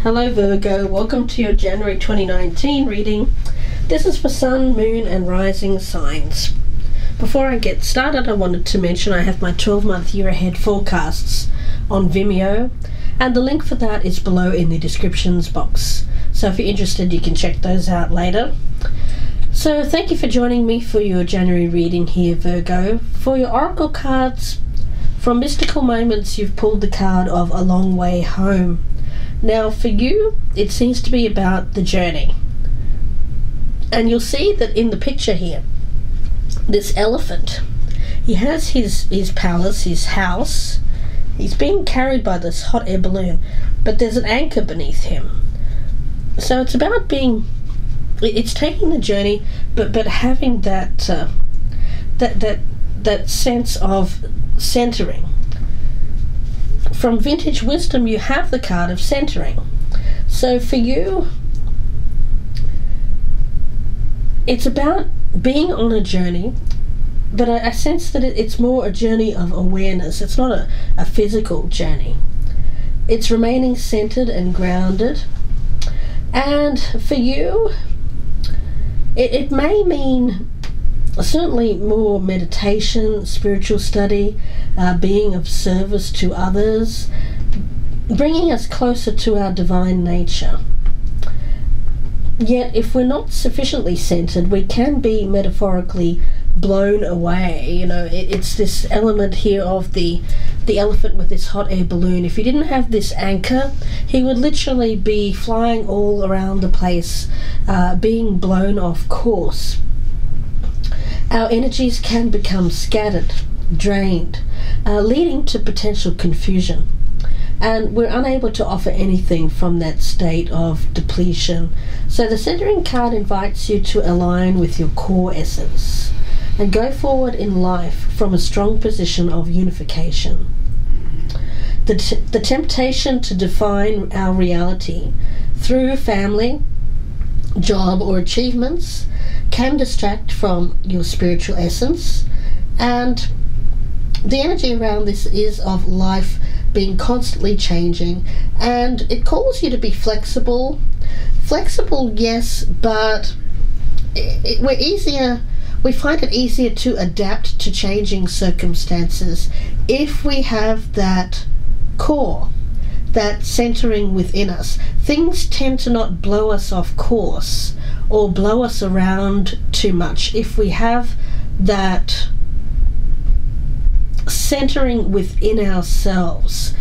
Hello Virgo, welcome to your January 2019 reading. This is for Sun, Moon and Rising signs. Before I get started, I wanted to mention I have my 12-month year ahead forecasts on Vimeo, and the link for that is below in the descriptions box. So if you're interested, you can check those out later. So thank you for joining me for your January reading here, Virgo. For your oracle cards, from Mystical Moments, you've pulled the card of A Long Way Home. Now for you, it seems to be about the journey. And you'll see that in the picture here, this elephant, he has his palace, his house. He's being carried by this hot air balloon, but there's an anchor beneath him. So it's about it's taking the journey, but having that sense of centering. From Vintage Wisdom, you have the card of centering. So for you, it's about being on a journey, but I sense that it's more a journey of awareness. It's not a physical journey. It's remaining centered and grounded. And for you, it may mean certainly more meditation, spiritual study, being of service to others, bringing us closer to our divine nature. Yet if we're not sufficiently centered, we can be metaphorically blown away. You know, it's this element here of the elephant with this hot air balloon. If he didn't have this anchor, he would literally be flying all around the place, being blown off course. Our energies can become scattered, drained, leading to potential confusion. And we're unable to offer anything from that state of depletion. So the centering card invites you to align with your core essence and go forward in life from a strong position of unification. The temptation to define our reality through family, job or achievements can distract from your spiritual essence, and the energy around this is of life being constantly changing, and it calls you to be flexible, yes, but we find it easier to adapt to changing circumstances if we have that core, that centering within us. Things tend to not blow us off course or blow us around too much if we have that centering within ourselves.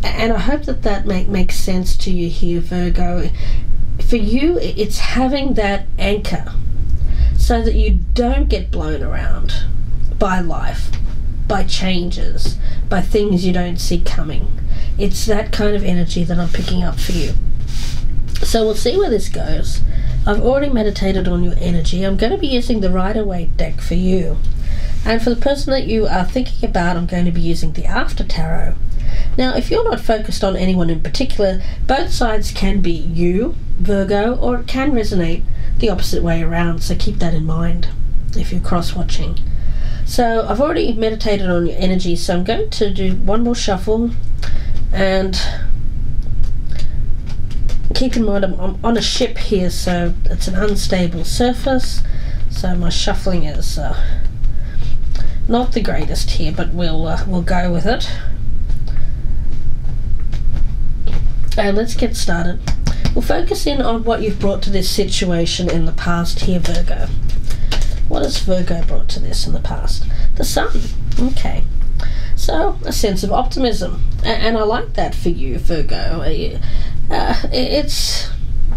And I hope that makes sense to you here, Virgo. For you, it's having that anchor so that you don't get blown around by life, by changes, by things you don't see coming. It's that kind of energy that I'm picking up for you. So we'll see where this goes. I've already meditated on your energy. I'm going to be using the Rider-Waite deck for you. And for the person that you are thinking about, I'm going to be using the After Tarot. Now, if you're not focused on anyone in particular, both sides can be you, Virgo, or it can resonate the opposite way around, so keep that in mind if you're cross-watching. So I've already meditated on your energy, so I'm going to do one more shuffle. And keep in mind I'm on a ship here, so it's an unstable surface, so my shuffling is not the greatest here, but we'll go with it. And let's get started. We'll focus in on what you've brought to this situation in the past here, Virgo. What has Virgo brought to this in the past? The Sun. Okay. So, a sense of optimism. And I like that for you, Virgo. It's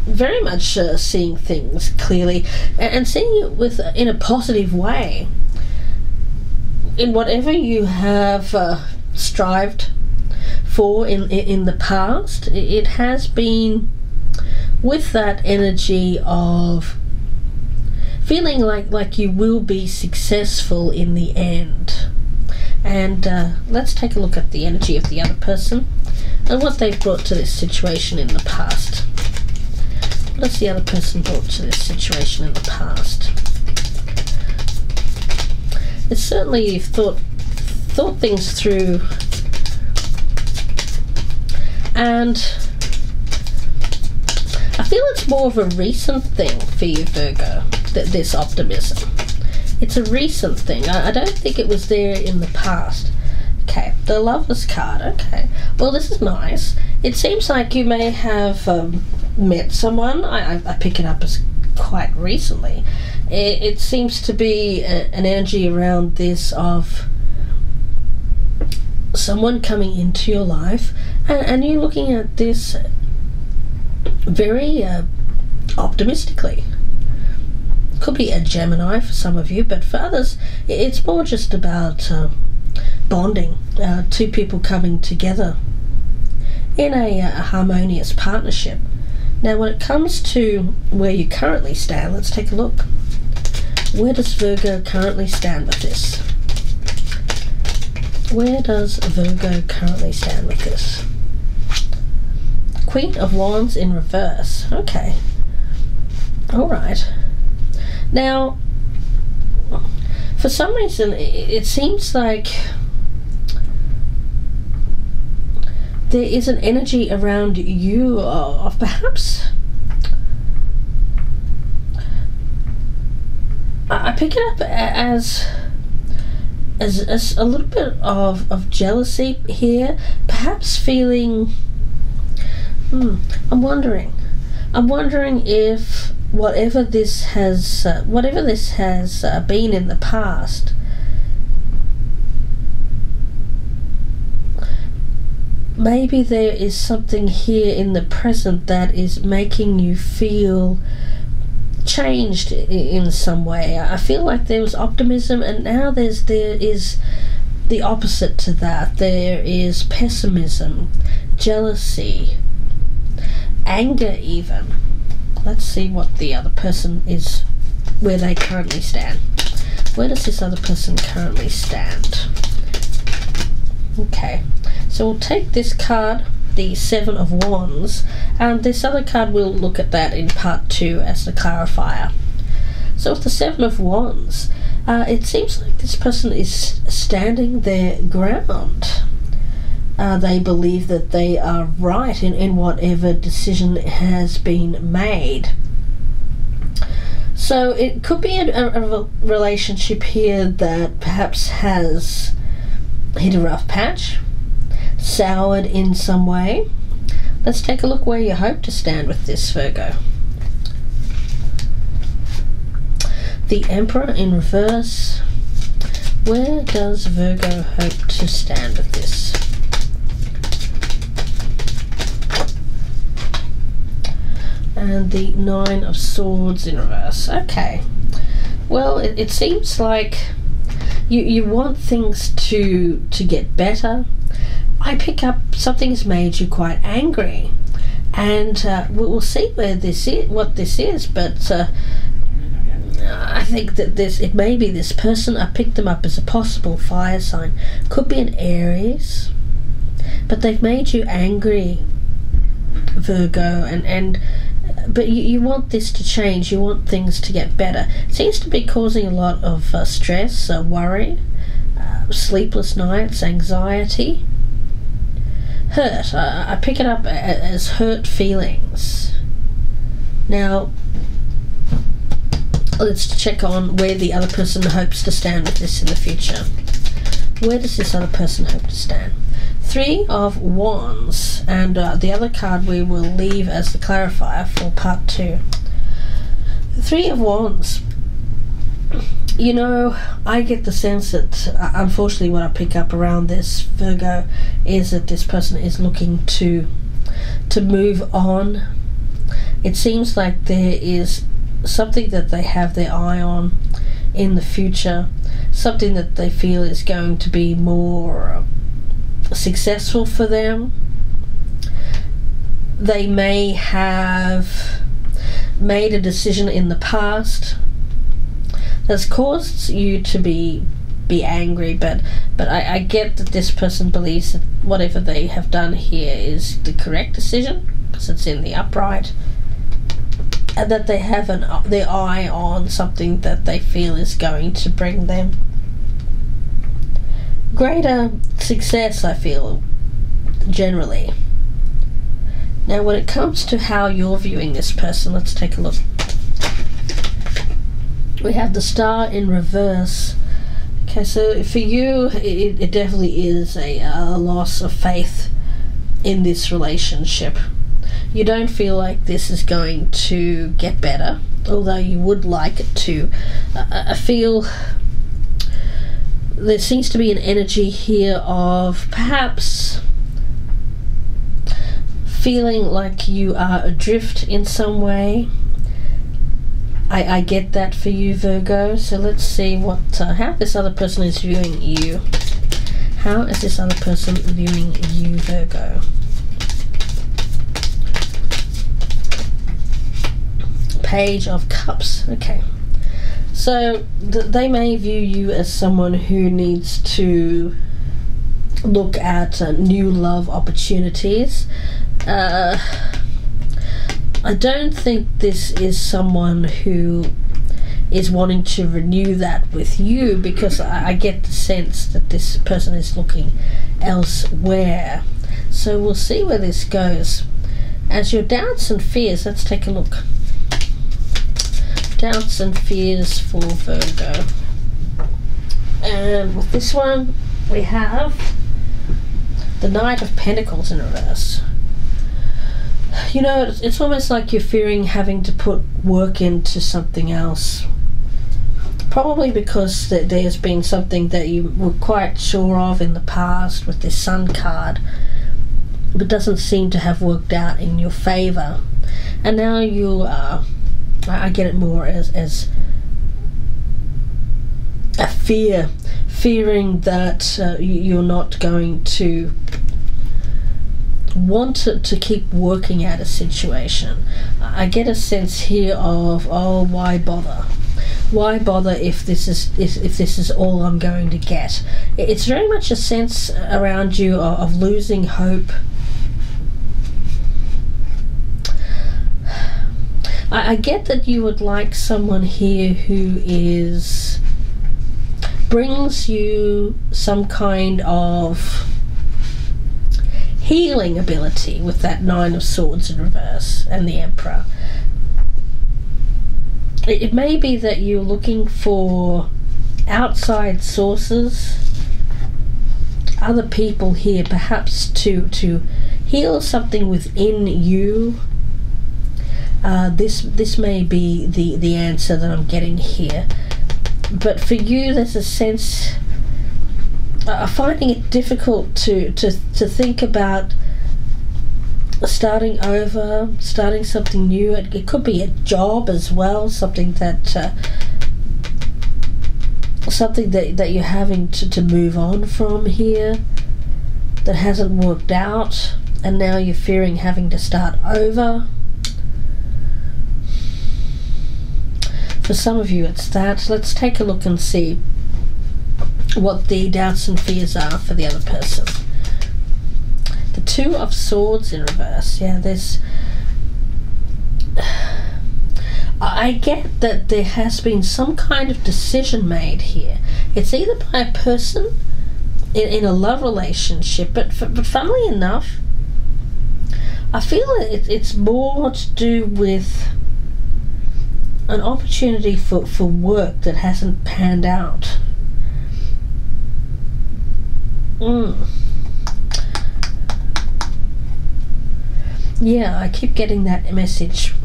very much seeing things clearly and seeing it in a positive way. In whatever you have strived for in the past, it has been with that energy of feeling like you will be successful in the end. And let's take a look at the energy of the other person and what they've brought to this situation in the past. What has the other person brought to this situation in the past? It's certainly you've thought things through, and feel it's more of a recent thing for you, Virgo, this optimism. It's a recent thing. I don't think it was there in the past. Okay, the Lovers card. Okay, well, this is nice. It seems like you may have met someone. I pick it up as quite recently. It seems to be an energy around this of someone coming into your life, and you're looking at this very optimistically. Could be a Gemini for some of you, but for others it's more just about bonding, two people coming together in a harmonious partnership. Now, when it comes to where you currently stand, let's take a look. Where does Virgo currently stand with this? Where does Virgo currently stand with this? Queen of Wands in reverse. Okay. Alright. Now, for some reason, it seems like there is an energy around you of perhaps... I pick it up as a little bit of jealousy here, perhaps feeling... I'm wondering if whatever this has been in the past, maybe there is something here in the present that is making you feel changed in some way. I feel like there was optimism, and now there is the opposite to that. There is pessimism, jealousy, anger even. Let's see what the other person is, where they currently stand. Where does this other person currently stand? Okay, so we'll take this card, the Seven of Wands, and this other card, we'll look at that in part 2 as the clarifier. So with the Seven of Wands, it seems like this person is standing their ground. They believe that they are right in whatever decision has been made. So it could be a relationship here that perhaps has hit a rough patch, soured in some way. Let's take a look where you hope to stand with this, Virgo. The Emperor in reverse. Where does Virgo hope to stand with this? And the Nine of Swords in reverse. Okay. Well, it seems like you want things to get better. I pick up something's made you quite angry, and we'll see where this is, what this is. But I think that it may be this person. I picked them up as a possible fire sign. Could be an Aries, but they've made you angry, Virgo, but you want this to change. You want things to get better. It seems to be causing a lot of stress, worry, sleepless nights, anxiety, hurt. I pick it up as hurt feelings. Now, let's check on where the other person hopes to stand with this in the future. Where does this other person hope to stand? Three of Wands, and the other card we will leave as the clarifier for part 2. Three of Wands. You know, I get the sense that unfortunately what I pick up around this, Virgo, is that this person is looking to move on. It seems like there is something that they have their eye on in the future, something that they feel is going to be more successful for them. They may have made a decision in the past that's caused you to be angry, but I get that this person believes that whatever they have done here is the correct decision because it's in the upright, and that they have their eye on something that they feel is going to bring them greater success, I feel, generally. Now when it comes to how you're viewing this person, let's take a look. We have the Star in reverse. Okay, so for you, it definitely is a loss of faith in this relationship. You don't feel like this is going to get better, although you would like it to. I feel there seems to be an energy here of perhaps feeling like you are adrift in some way. I get that for you, Virgo. So let's see what how this other person is viewing you. How is this other person viewing you, Virgo? Page of Cups. Okay. So they may view you as someone who needs to look at new love opportunities. I don't think this is someone who is wanting to renew that with you, because I get the sense that this person is looking elsewhere. So we'll see where this goes. As your doubts and fears, let's take a look. Doubts and fears for Virgo. And with this one, we have the Knight of Pentacles in reverse. You know, it's almost like you're fearing having to put work into something else. Probably because there's been something that you were quite sure of in the past with this Sun card, but doesn't seem to have worked out in your favour. And now you are, I get it more as a fearing that you're not going to want to keep working at a situation. I get a sense here of, oh, why bother? Why bother if this is all I'm going to get? It's very much a sense around you of losing hope. I get that you would like someone here who brings you some kind of healing ability with that Nine of Swords in reverse and the Emperor. It may be that you're looking for outside sources, other people here, perhaps to heal something within you. This may be the answer that I'm getting here. But for you, there's a sense finding it difficult to think about starting over, starting something new. It could be a job as well, something that you're having to move on from here, that hasn't worked out, and now you're fearing having to start over. For some of you it's that. Let's take a look and see what the doubts and fears are for the other person. The Two of Swords in reverse. Yeah, I get that there has been some kind of decision made here. It's either by a person in a love relationship, but funnily enough, I feel it's more to do with an opportunity for work that hasn't panned out. Yeah, I keep getting that message.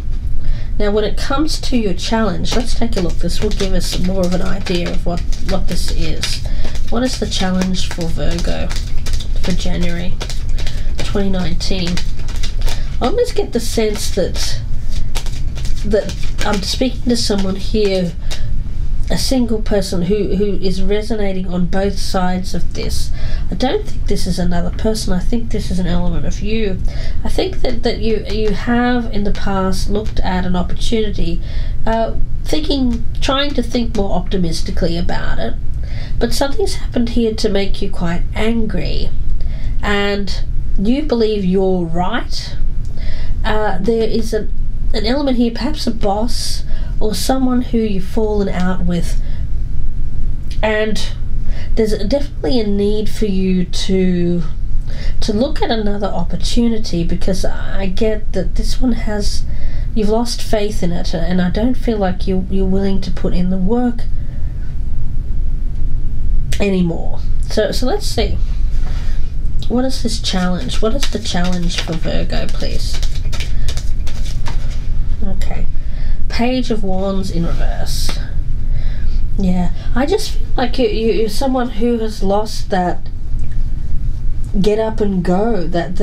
Now when it comes to your challenge, let's take a look. This will give us more of an idea of what this is. What is the challenge for Virgo for January 2019? I almost get the sense that I'm speaking to someone here, a single person who is resonating on both sides of this. I don't think this is another person. I think this is an element of you. I think that you have in the past looked at an opportunity, trying to think more optimistically about it, but something's happened here to make you quite angry, and you believe you're right. There is an element here, perhaps a boss or someone who you've fallen out with, and there's definitely a need for you to to look at another opportunity, because I get that this one has, you've lost faith in it, and I don't feel like you're willing to put in the work anymore. So let's see. What is this challenge? What is the challenge for Virgo, please? Okay. Page of Wands in reverse. Yeah, I just feel like you're someone who has lost that get up and go, that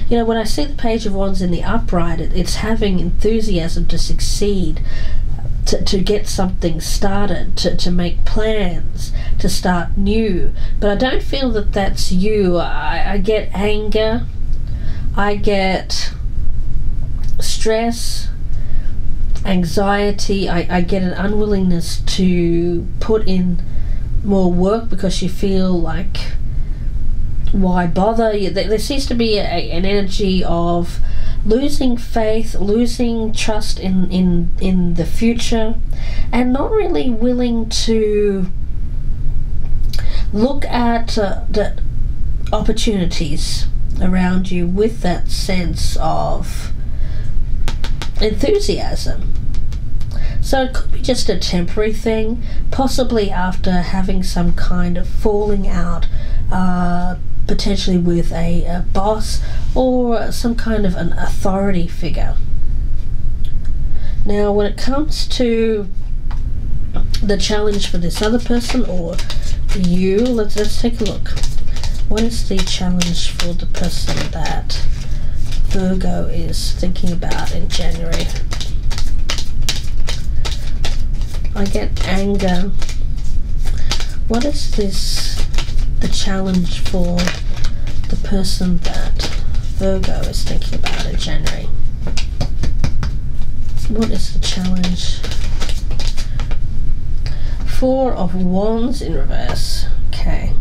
you know, when I see the Page of Wands in the upright, it's having enthusiasm to succeed, to get something started, to make plans, to start new. But I don't feel that that's you. I get anger, I get stress, anxiety, I get an unwillingness to put in more work because you feel like, why bother? There seems to be an energy of losing faith, losing trust in the future, and not really willing to look at the opportunities around you with that sense of enthusiasm. So it could be just a temporary thing, possibly after having some kind of falling out, potentially with a boss or some kind of an authority figure. Now, when it comes to the challenge for this other person or you, let's take a look. What is the challenge for the person that Virgo is thinking about in January? I get anger. What is the challenge for the person that Virgo is thinking about in January? What is the challenge? Four of Wands in reverse. Okay.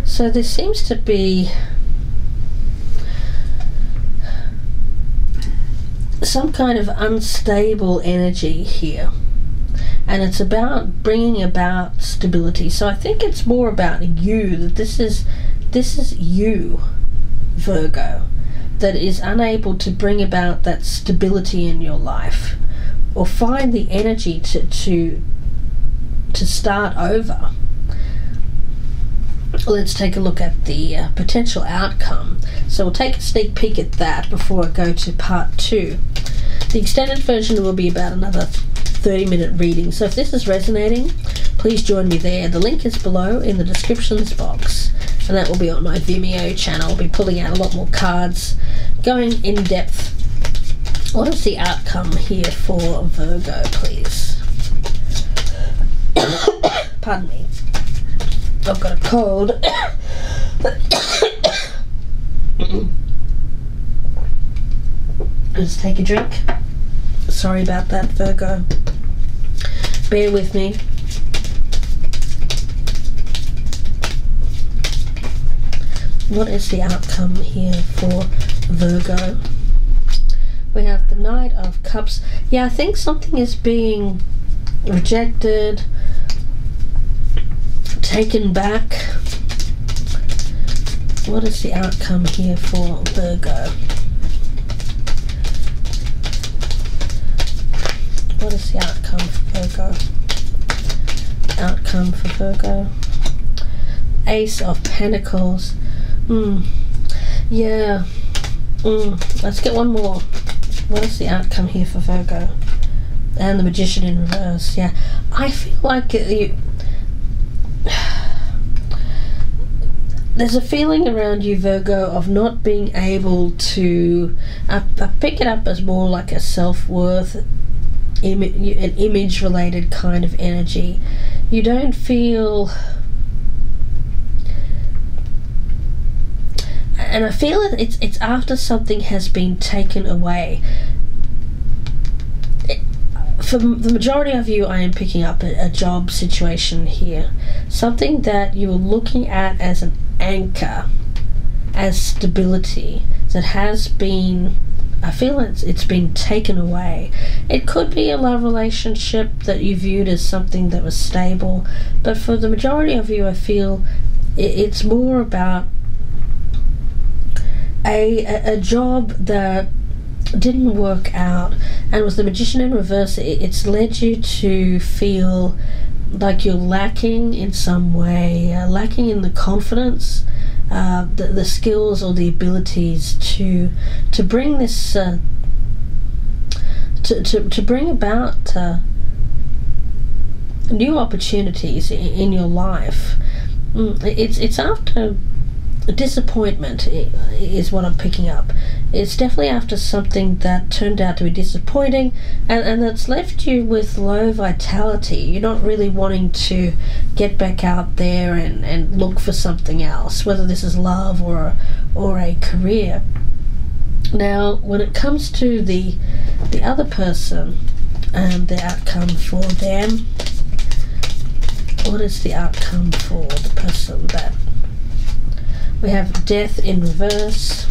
So there seems to be some kind of unstable energy here, and it's about bringing about stability. So I think it's more about you, that this is you, Virgo, that is unable to bring about that stability in your life, or find the energy to start over. Let's take a look at the potential outcome. So we'll take a sneak peek at that before I go to part 2. The extended version will be about another 30-minute reading. So if this is resonating, please join me there. The link is below in the descriptions box, and that will be on my Vimeo channel. I'll be pulling out a lot more cards, going in depth. What is the outcome here for Virgo, please? Pardon me. I've got a cold. Let's take a drink. Sorry about that, Virgo. Bear with me. What is the outcome here for Virgo? We have the Knight of Cups. Yeah, I think something is being rejected, taken back. What is the outcome here for Virgo? What is the outcome for Virgo? Outcome for Virgo. Ace of Pentacles. Yeah. Let's get one more. What is the outcome here for Virgo? And the Magician in reverse. Yeah. I feel like there's a feeling around you, Virgo, of not being able to... I pick it up as more like a self-worth, an image-related kind of energy. You don't feel... And I feel it's after something has been taken away. For the majority of you, I am picking up a job situation here. Something that you are looking at as an anchor, as stability, that has been... I feel it's been taken away. It could be a love relationship that you viewed as something that was stable, but for the majority of you, I feel it's more about a job that didn't work out, and with the Magician in reverse, it's led you to feel like you're lacking in some way, lacking in the confidence, the skills or the abilities to bring this to bring about new opportunities in your life. It's after disappointment is what I'm picking up. It's definitely after something that turned out to be disappointing, and that's left you with low vitality. You're not really wanting to get back out there and look for something else, whether this is love or a career. Now, when it comes to the other person and the outcome for them, what is the outcome for the person that we have? Death in reverse.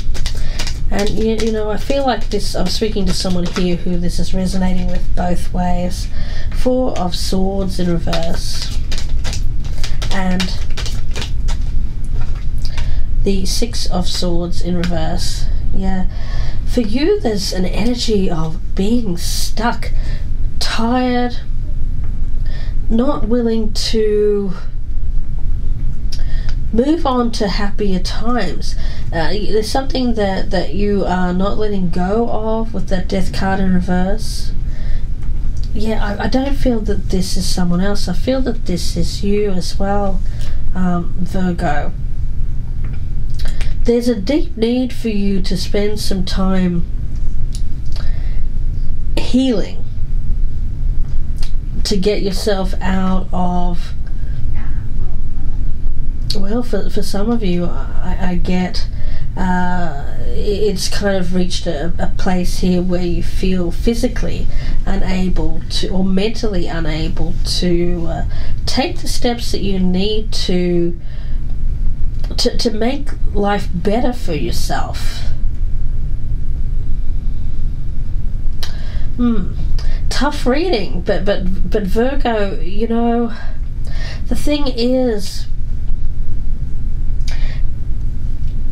And you know, I feel like this, I'm speaking to someone here who this is resonating with both ways. 4 of Swords in reverse and the 6 of Swords in reverse. Yeah, for you there's an energy of being stuck, tired, not willing to move on to happier times. There's something that you are not letting go of with that Death card in reverse. Yeah, I don't feel that this is someone else. I feel that this is you as well, Virgo. There's a deep need for you to spend some time healing, to get yourself out of, well, for some of you, I get it's kind of reached a place here where you feel physically unable to, or mentally unable to take the steps that you need to make life better for yourself. Tough reading, but Virgo, you know, the thing is,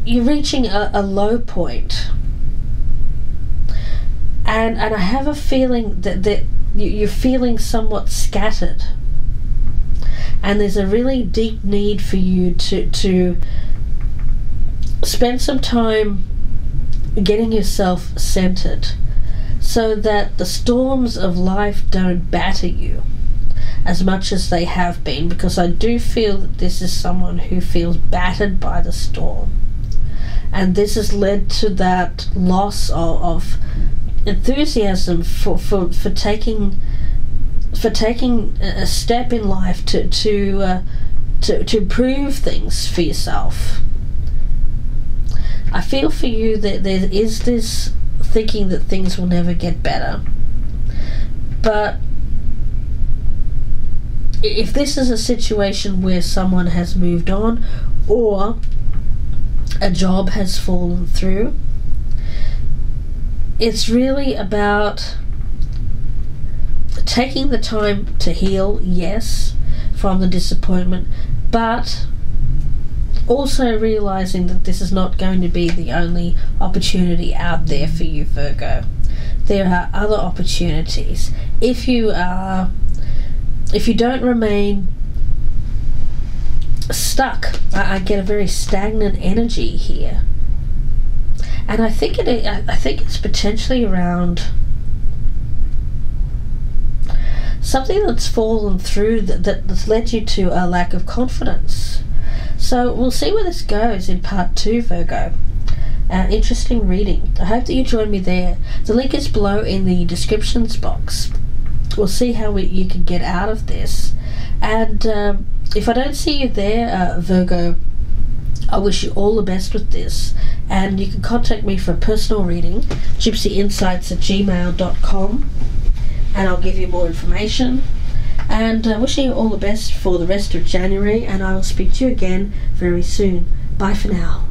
you're reaching a low point, and I have a feeling that you're feeling somewhat scattered, and there's a really deep need for you to spend some time getting yourself centered, so that the storms of life don't batter you as much as they have been, because I do feel that this is someone who feels battered by the storm. And this has led to that loss of enthusiasm for taking a step in life to improve things for yourself. I feel for you that there is this thinking that things will never get better. But if this is a situation where someone has moved on, or a job has fallen through, it's really about taking the time to heal, yes, from the disappointment, but also realizing that this is not going to be the only opportunity out there for you, Virgo. There are other opportunities. If you don't remain stuck, I get a very stagnant energy here, and I think it's potentially around something that's fallen through that's led you to a lack of confidence. So we'll see where this goes in part 2, Virgo. Interesting reading. I hope that you join me there. The link is below in the descriptions box. We'll see how you can get out of this. And if I don't see you there, Virgo, I wish you all the best with this. And you can contact me for a personal reading, gypsyinsights@gmail.com, and I'll give you more information. And wishing you all the best for the rest of January, and I will speak to you again very soon. Bye for now.